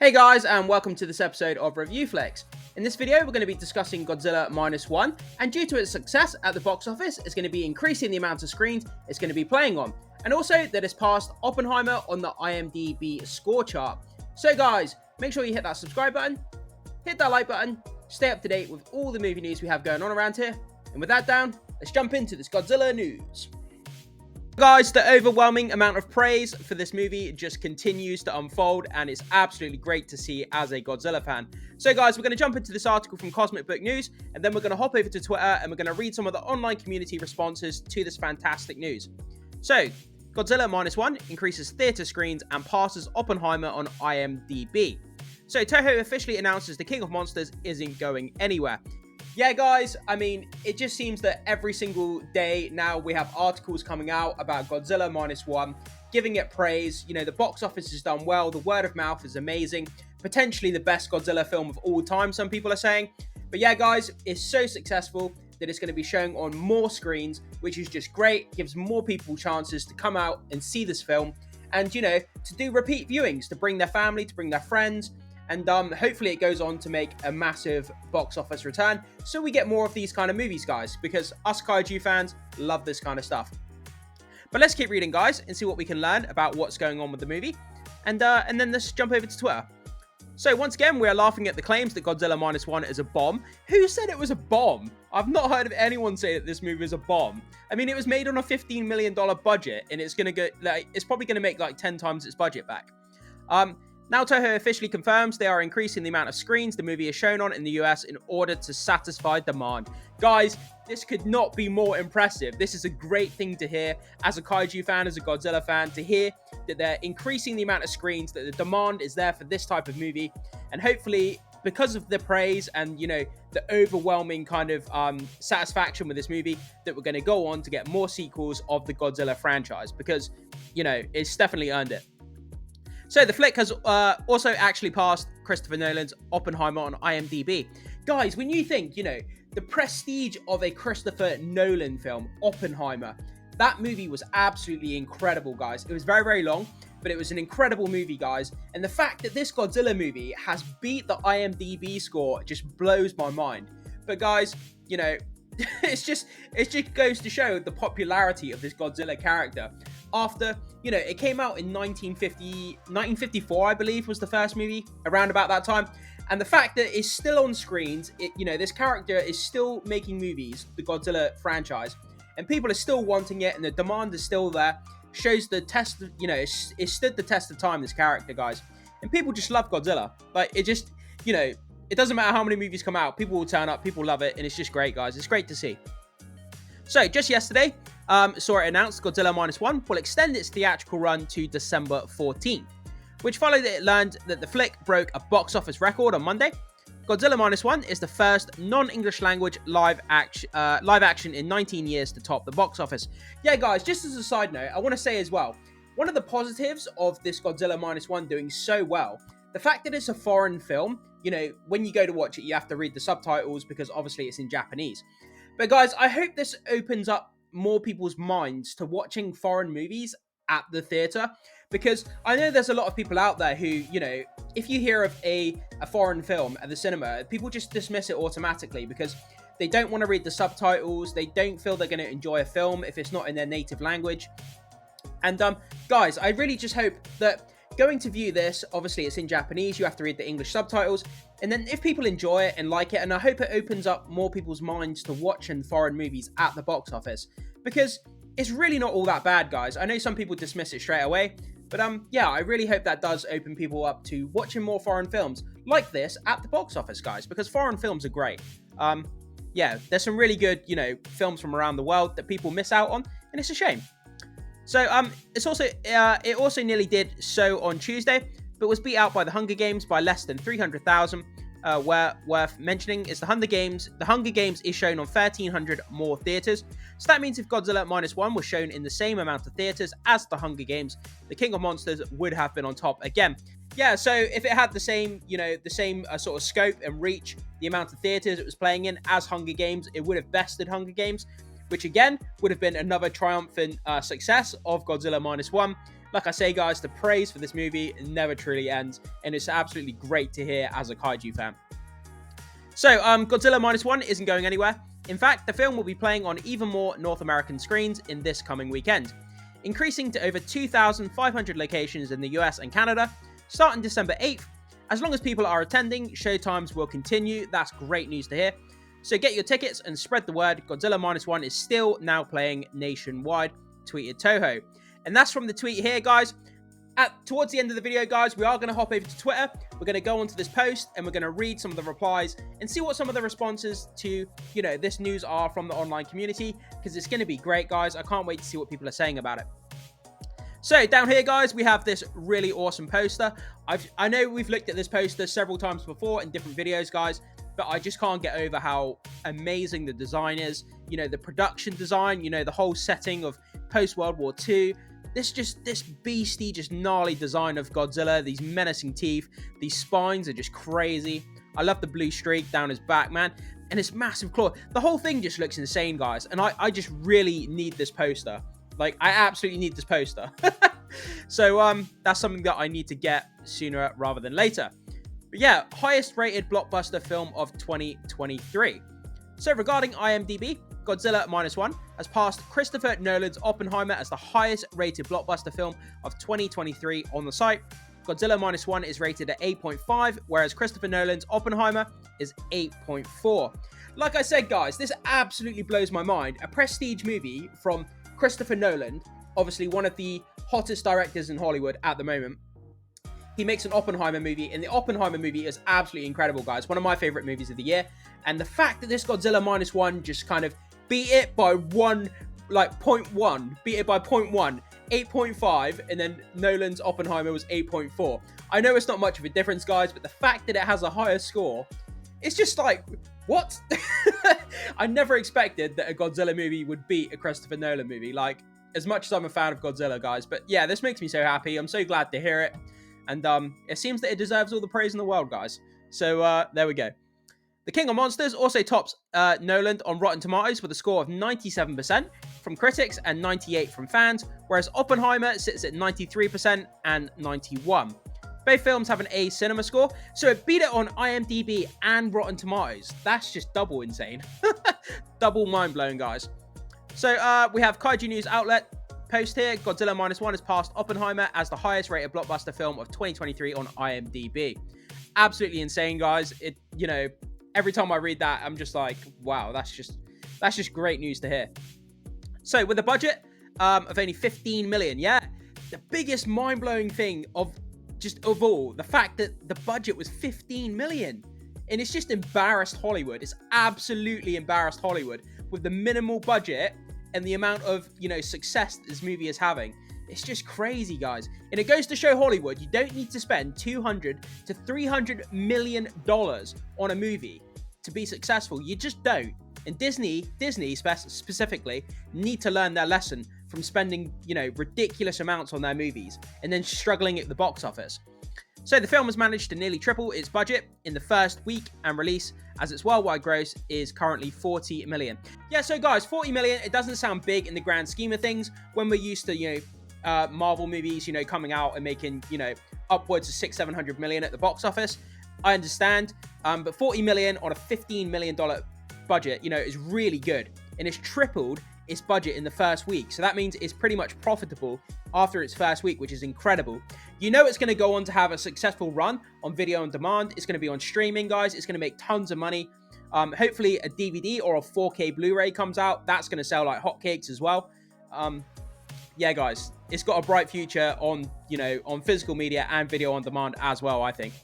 Hey guys, and welcome to this episode of Review Flex. In this video, we're going to be discussing Godzilla Minus One, and due to its success at the box office, it's going to be increasing the amount of screens it's going to be playing on, and also that it's passed Oppenheimer on the IMDb score chart. So guys, make sure you hit that subscribe button, hit that like button, stay up to date with all the movie news we have going on around here, and with that down, let's jump into this Godzilla news. Guys, the overwhelming amount of praise for this movie just continues to unfold, and it's absolutely great to see as a Godzilla fan. So guys, we're going to jump into this article from Cosmic Book News, and then we're going to hop over to Twitter, and we're going to read some of the online community responses to this fantastic news. So, Godzilla Minus One increases theater screens and passes Oppenheimer on IMDb. So, Toho officially announces The King of Monsters isn't going anywhere. Yeah, guys, I mean, it just seems that every single day now we have articles coming out about Godzilla Minus One, giving it praise. You know, the box office has done well, the word of mouth is amazing, potentially the best Godzilla film of all time, some people are saying. But yeah, guys, it's so successful that it's going to be showing on more screens, which is just great, gives more people chances to come out and see this film, and, you know, to do repeat viewings, to bring their family, to bring their friends. And hopefully it goes on to make a massive box office return, so we get more of these kind of movies, guys, because us kaiju fans love this kind of stuff. But let's keep reading, guys, and see what we can learn about what's going on with the movie. And then let's jump over to Twitter. So once again, we are laughing at the claims that Godzilla Minus One is a bomb. Who said it was a bomb? I've not heard of anyone say that this movie is a bomb. I mean, it was made on a $15 million budget, and it's probably gonna make like 10 times its budget back. Now Toho officially confirms they are increasing the amount of screens the movie is shown on in the US in order to satisfy demand. Guys, this could not be more impressive. This is a great thing to hear as a kaiju fan, as a Godzilla fan, to hear that they're increasing the amount of screens, that the demand is there for this type of movie, and hopefully because of the praise and, you know, the overwhelming kind of satisfaction with this movie, that we're going to go on to get more sequels of the Godzilla franchise, because, you know, it's definitely earned it. So the flick has also actually passed Christopher Nolan's Oppenheimer on IMDb. Guys, when you think, you know, the prestige of a Christopher Nolan film, Oppenheimer, that movie was absolutely incredible, guys. It was very, very long, but it was an incredible movie, guys. And the fact that this Godzilla movie has beat the IMDb score just blows my mind. But guys, you know, it just goes to show the popularity of this Godzilla character. After, you know, it came out in 1954, I believe, was the first movie, around about that time. And the fact that it's still on screens, you know, this character is still making movies, the Godzilla franchise, and people are still wanting it, and the demand is still there, shows the test, you know, it stood the test of time, this character, guys. And people just love Godzilla. Like, it just, you know, it doesn't matter how many movies come out, people will turn up, people love it, and it's just great, guys. It's great to see. So, just yesterday, saw it announced Godzilla Minus One will extend its theatrical run to December 14th, which followed it learned that the flick broke a box office record on Monday. Godzilla Minus One is the first non-English language live action in 19 years to top the box office. Yeah, guys, just as a side note, I want to say as well, one of the positives of this Godzilla Minus One doing so well, the fact that it's a foreign film, you know, when you go to watch it, you have to read the subtitles because obviously it's in Japanese. But guys, I hope this opens up more people's minds to watching foreign movies at the theater, because I know there's a lot of people out there who, you know, if you hear of a foreign film at the cinema, people just dismiss it automatically because they don't want to read the subtitles, they don't feel they're going to enjoy a film if it's not in their native language. And guys, I really just hope that going to view this, obviously it's in Japanese, you have to read the English subtitles, and then if people enjoy it and like it, and I hope it opens up more people's minds to watching foreign movies at the box office, because it's really not all that bad, guys. I know some people dismiss it straight away, but yeah, I really hope that does open people up to watching more foreign films like this at the box office, guys, because foreign films are great. Yeah, there's some really good, you know, films from around the world that people miss out on, and it's a shame. So it also nearly did so on Tuesday, but was beat out by The Hunger Games by less than 300,000. Where worth mentioning is The Hunger Games. The Hunger Games is shown on 1,300 more theaters. So that means if Godzilla Minus One was shown in the same amount of theaters as The Hunger Games, The King of Monsters would have been on top again. Yeah, so if it had the same, you know, sort of scope and reach, the amount of theaters it was playing in as Hunger Games, it would have bested Hunger Games, which again would have been another triumphant success of Godzilla Minus One. Like I say, guys, the praise for this movie never truly ends, and it's absolutely great to hear as a kaiju fan. So, Godzilla Minus One isn't going anywhere. In fact, the film will be playing on even more North American screens in this coming weekend, increasing to over 2,500 locations in the US and Canada, starting December 8th. As long as people are attending, showtimes will continue. That's great news to hear. So get your tickets and spread the word. Godzilla Minus One is still now playing nationwide, tweeted Toho. And that's from the tweet here, guys. Towards the end of the video, guys, we are going to hop over to Twitter. We're going to go onto this post and we're going to read some of the replies and see what some of the responses to, this news are from the online community, because it's going to be great, guys. I can't wait to see what people are saying about it. So down here, guys, we have this really awesome poster. I know we've looked at this poster several times before in different videos, guys, but I just can't get over how amazing the design is. The production design, the whole setting of post-World War II. This beastie, just gnarly design of Godzilla, these menacing teeth, these spines are just crazy. I love the blue streak down his back, man, and his massive claw. The whole thing just looks insane, guys, and I just really need this poster. Like, I absolutely need this poster. So, that's something that I need to get sooner rather than later. But yeah, highest rated blockbuster film of 2023. So regarding IMDb, Godzilla Minus One has passed Christopher Nolan's Oppenheimer as the highest rated blockbuster film of 2023 on the site. Godzilla Minus One is rated at 8.5, whereas Christopher Nolan's Oppenheimer is 8.4. Like I said, guys, this absolutely blows my mind. A prestige movie from Christopher Nolan, obviously one of the hottest directors in Hollywood at the moment. He makes an Oppenheimer movie, and the Oppenheimer movie is absolutely incredible, guys. One of my favorite movies of the year. And the fact that this Godzilla Minus One just kind of beat it by 0.1, beat it by 0.1, 8.5, and then Nolan's Oppenheimer was 8.4. I know it's not much of a difference, guys, but the fact that it has a higher score, it's just like, what? I never expected that a Godzilla movie would beat a Christopher Nolan movie, like, as much as I'm a fan of Godzilla, guys. But yeah, this makes me so happy. I'm so glad to hear it. And it seems that it deserves all the praise in the world, guys. So there we go. The King of Monsters also tops Nolan on Rotten Tomatoes with a score of 97% from critics and 98% from fans, whereas Oppenheimer sits at 93% and 91%. Both films have an A CinemaScore, so it beat it on IMDb and Rotten Tomatoes. That's just double insane. Double mind-blowing, guys. So we have Kaiju News Outlet post here. Godzilla Minus One has passed Oppenheimer as the highest rated blockbuster film of 2023 on IMDb. Absolutely insane, guys. Every time I read that, I'm just like, wow, that's just great news to hear. So with a budget of only 15 million, yeah, the biggest mind-blowing thing of all, the fact that the budget was 15 million. And it's just embarrassed Hollywood. It's absolutely embarrassed Hollywood with the minimal budget and the amount of, success this movie is having. It's just crazy, guys. And it goes to show Hollywood, you don't need to spend $200 to $300 million on a movie to be successful. You just don't. And Disney specifically, need to learn their lesson from spending, ridiculous amounts on their movies and then struggling at the box office. So the film has managed to nearly triple its budget in the first week and release, as its worldwide gross is currently 40 million. Yeah, so guys, 40 million, it doesn't sound big in the grand scheme of things when we're used to, Marvel movies, coming out and making, upwards of 600-700 million at the box office. I understand, but 40 million on a $15 million budget, is really good. And it's tripled its budget in the first week. So that means it's pretty much profitable after its first week, which is incredible. It's going to go on to have a successful run on video on demand. It's going to be on streaming, guys. It's going to make tons of money. Hopefully a DVD or a 4K Blu-ray comes out. That's going to sell like hotcakes as well. Yeah, guys, it's got a bright future on, on physical media and video on demand as well, I think.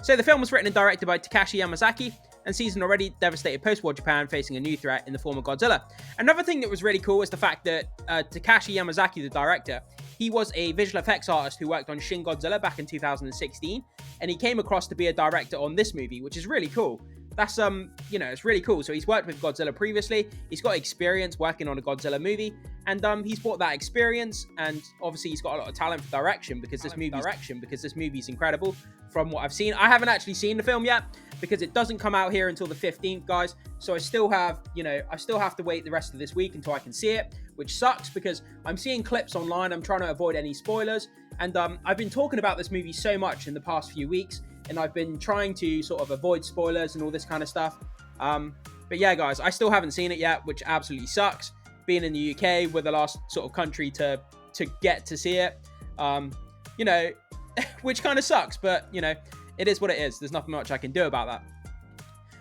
So the film was written and directed by Takashi Yamazaki and sees an already devastated post-war Japan facing a new threat in the form of Godzilla. Another thing that was really cool is the fact that Takashi Yamazaki, the director, he was a visual effects artist who worked on Shin Godzilla back in 2016, and he came across to be a director on this movie, which is really cool. that's you know, it's really cool. So he's worked with Godzilla previously. He's got experience working on a Godzilla movie, and he's brought that experience, and obviously he's got a lot of talent for direction because this movie's incredible from what I've seen. I haven't actually seen the film yet because it doesn't come out here until the 15th, guys. So I still have, you know, I still have to wait the rest of this week until I can see it, which sucks because I'm seeing clips online. I'm trying to avoid any spoilers, and I've been talking about this movie so much in the past few weeks, and I've been trying to sort of avoid spoilers and all this kind of stuff. But yeah, guys, I still haven't seen it yet, which absolutely sucks. Being in the UK, we're the last sort of country to get to see it. You know, which kind of sucks, but you know, it is what it is. There's nothing much I can do about that.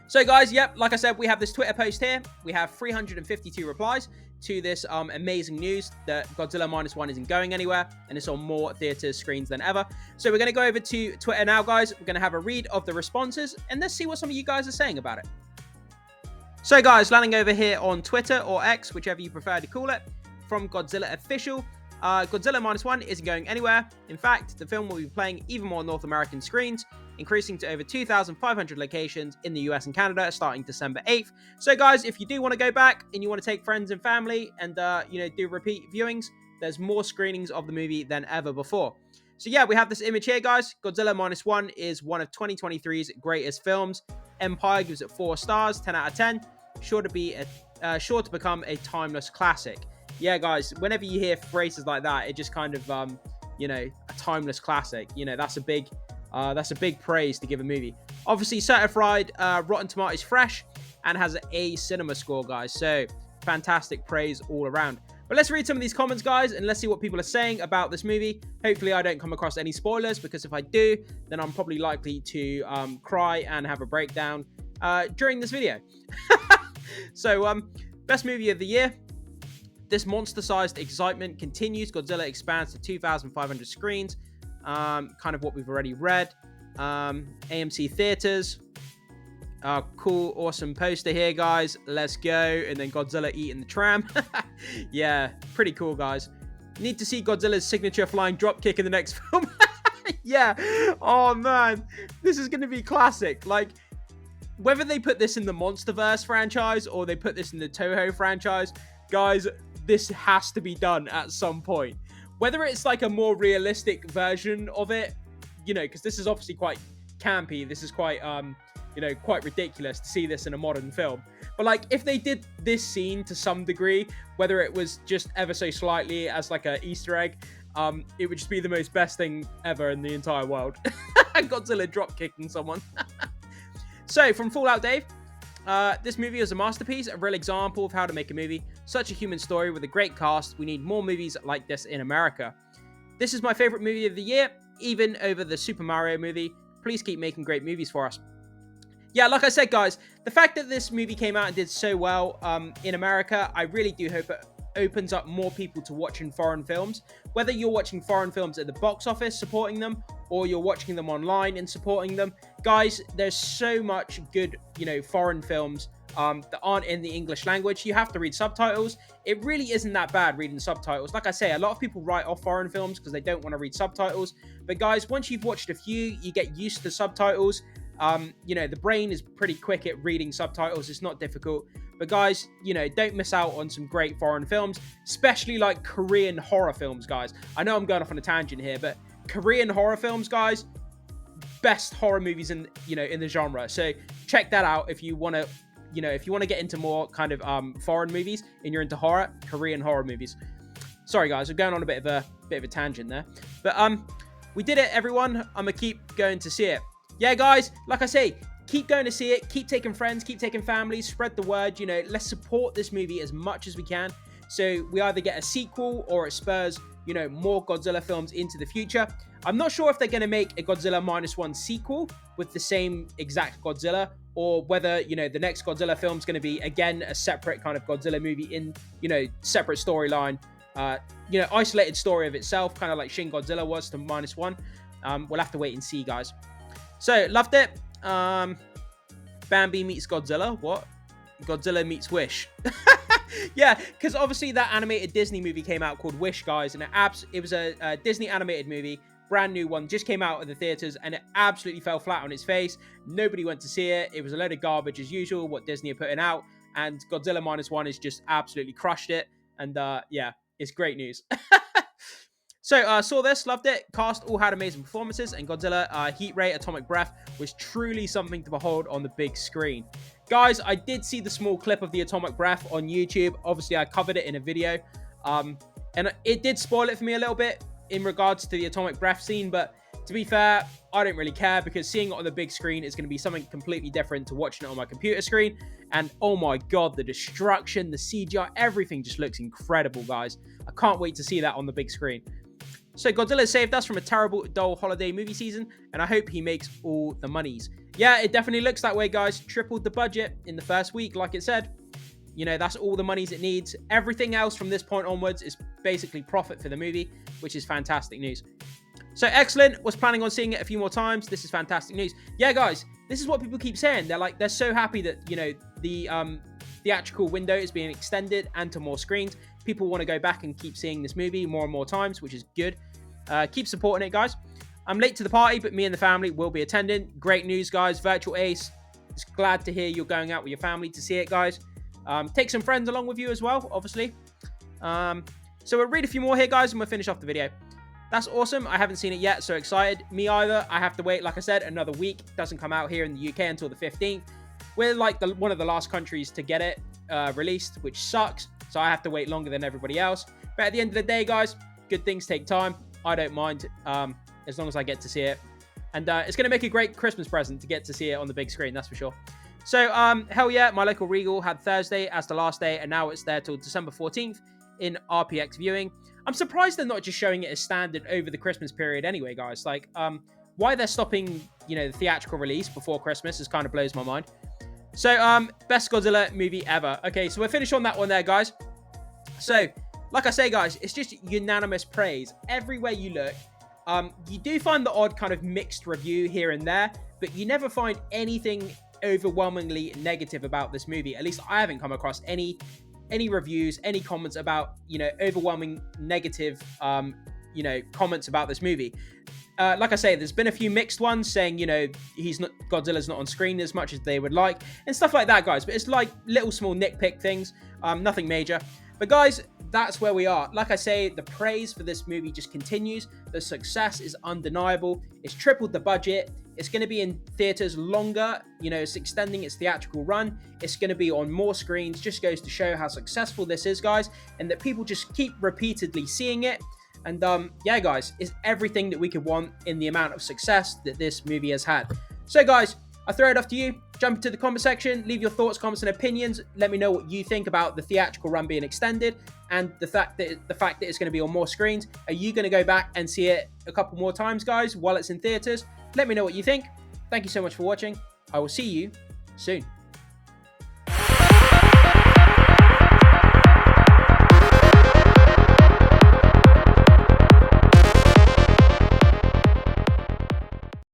So guys, yep, like I said, we have this Twitter post here. We have 352 replies to this amazing news that Godzilla Minus One isn't going anywhere, and it's on more theater screens than ever. So we're going to go over to Twitter now, guys. We're going to have a read of the responses, and let's see what some of you guys are saying about it. So guys, landing over here on Twitter, or X, whichever you prefer to call it, from Godzilla Official. Godzilla Minus One isn't going anywhere. In fact, the film will be playing even more North American screens, increasing to over 2,500 locations in the US and Canada starting December 8th. So guys, if you do want to go back and you want to take friends and family and you know, do repeat viewings, there's more screenings of the movie than ever before. So yeah, we have this image here, guys. Godzilla Minus One is one of 2023's greatest films. Empire gives it 4 stars, 10 out of 10. Sure to become a timeless classic. Yeah, guys, whenever you hear phrases like that, it just kind of, you know, a timeless classic. You know, that's a big praise to give a movie. Obviously, certified Rotten Tomatoes fresh and has a CinemaScore, guys. So, fantastic praise all around. But let's read some of these comments, guys, and let's see what people are saying about this movie. Hopefully, I don't come across any spoilers, because if I do, then I'm probably likely to cry and have a breakdown during this video. So, best movie of the year. This monster-sized excitement continues. Godzilla expands to 2,500 screens. Kind of what we've already read. AMC theaters. Cool, awesome poster here, guys. Let's go. And then Godzilla eating the tram. Yeah, pretty cool, guys. Need to see Godzilla's signature flying dropkick in the next film. Yeah. Oh, man. This is going to be classic. Like, whether they put this in the MonsterVerse franchise or they put this in the Toho franchise, guys, this has to be done at some point. Whether it's like a more realistic version of it, you know, because this is obviously quite campy. This is quite, you know, quite ridiculous to see this in a modern film. But like, if they did this scene to some degree, whether it was just ever so slightly as like a Easter egg, it would just be the most best thing ever in the entire world. Godzilla drop kicking someone. So from Fallout Dave, this movie is a masterpiece, a real example of how to make a movie. Such a human story with a great cast. We need more movies like this in America. This is my favorite movie of the year, even over the Super Mario movie. Please keep making great movies for us. Yeah, like I said, guys, the fact that this movie came out and did so well in America, I really do hope it opens up more people to watching foreign films. Whether you're watching foreign films at the box office supporting them, or you're watching them online and supporting them, guys, there's so much good, you know, foreign films that aren't in the English language. You have to read subtitles. It really isn't that bad reading subtitles. Like I say, a lot of people write off foreign films because they don't want to read subtitles. But guys, once you've watched a few, you get used to subtitles. You know, the brain is pretty quick at reading subtitles. It's not difficult. But guys, you know, don't miss out on some great foreign films, especially like Korean horror films, guys. I know I'm going off on a tangent here, but Korean horror films, guys, best horror movies in, you know, in the genre. So check that out if you want to, you know, if you want to get into more kind of foreign movies and you're into horror, Korean horror movies. Sorry, guys, we're going on a bit of a tangent there, but we did it, everyone. I'm gonna keep going to see it. Yeah, guys, like I say, keep going to see it. Keep taking friends, keep taking families, spread the word. You know, let's support this movie as much as we can. So we either get a sequel or it spurs, you know, more Godzilla films into the future. I'm not sure if they're going to make a Godzilla Minus One sequel with the same exact Godzilla, or whether, you know, the next Godzilla film is going to be, again, a separate kind of Godzilla movie in, you know, separate storyline, you know, isolated story of itself, kind of like Shin Godzilla was to Minus One. We'll have to wait and see, guys. So, loved it. Bambi meets Godzilla. What? Godzilla meets Wish. Yeah, because obviously that animated Disney movie came out called Wish, guys, and it was a Disney animated movie brand new one, just came out of the theaters, and it absolutely fell flat on its face. Nobody went to see it. It was a load of garbage as usual, what Disney are putting out, and Godzilla Minus One has just absolutely crushed it. And yeah, it's great news. So, saw this, loved it. Cast all had amazing performances, and Godzilla Heat Ray Atomic Breath was truly something to behold on the big screen. Guys, I did see the small clip of the Atomic Breath on YouTube. Obviously, I covered it in a video. And it did spoil it for me a little bit in regards to the Atomic Breath scene, but to be fair, I don't really care, because seeing it on the big screen is going to be something completely different to watching it on my computer screen. And oh my god, the destruction, the CGI, everything just looks incredible, guys. I can't wait to see that on the big screen. So Godzilla saved us from a terrible, dull holiday movie season, and I hope he makes all the monies. Yeah, it definitely looks that way, guys. Tripled the budget in the first week, like it said. You know, that's all the monies it needs. Everything else from this point onwards is basically profit for the movie, which is fantastic news. So excellent. Was planning on seeing it a few more times. This is fantastic news. Yeah, guys, this is what people keep saying. They're so happy that, you know, the theatrical window is being extended and to more screens. People want to go back and keep seeing this movie more and more times, which is good. Keep supporting it, guys. I'm late to the party, but me and the family will be attending. Great news, guys. Virtual Ace. Just glad to hear you're going out with your family to see it, guys. Take some friends along with you as well, obviously. So we'll read a few more here, guys, and we'll finish off the video. That's awesome. I haven't seen it yet, so excited. Me either. I have to wait, like I said, another week. It doesn't come out here in the UK until the 15th. We're like one of the last countries to get it released, which sucks. So I have to wait longer than everybody else. But at the end of the day, guys, good things take time. I don't mind as long as I get to see it. And it's going to make a great Christmas present to get to see it on the big screen, that's for sure. So, hell yeah, my local Regal had Thursday as the last day, and now it's there till December 14th in RPX viewing. I'm surprised they're not just showing it as standard over the Christmas period anyway, guys. Like, why they're stopping, you know, the theatrical release before Christmas is kind of blows my mind. So, best Godzilla movie ever. Okay, so we're finished on that one there, guys. So, like I say, guys, it's just unanimous praise. Everywhere you look, you do find the odd kind of mixed review here and there, but you never find anything overwhelmingly negative about this movie. At least I haven't come across any reviews, any comments about, you know, overwhelming negative, you know, comments about this movie. Like I say, there's been a few mixed ones saying, you know, Godzilla's not on screen as much as they would like, and stuff like that, guys. But it's like little small nitpick things, nothing major. But guys, that's where we are. Like I say, the praise for this movie just continues. The success is undeniable. It's tripled the budget. It's going to be in theaters longer. You know, it's extending its theatrical run. It's going to be on more screens. Just goes to show how successful this is, guys, and that people just keep repeatedly seeing it. And yeah, guys, it's everything that we could want in the amount of success that this movie has had. So, guys, I throw it off to you. Jump into the comment section. Leave your thoughts, comments, and opinions. Let me know what you think about the theatrical run being extended and the fact that it's going to be on more screens. Are you going to go back and see it a couple more times, guys, while it's in theaters? Let me know what you think. Thank you so much for watching. I will see you soon.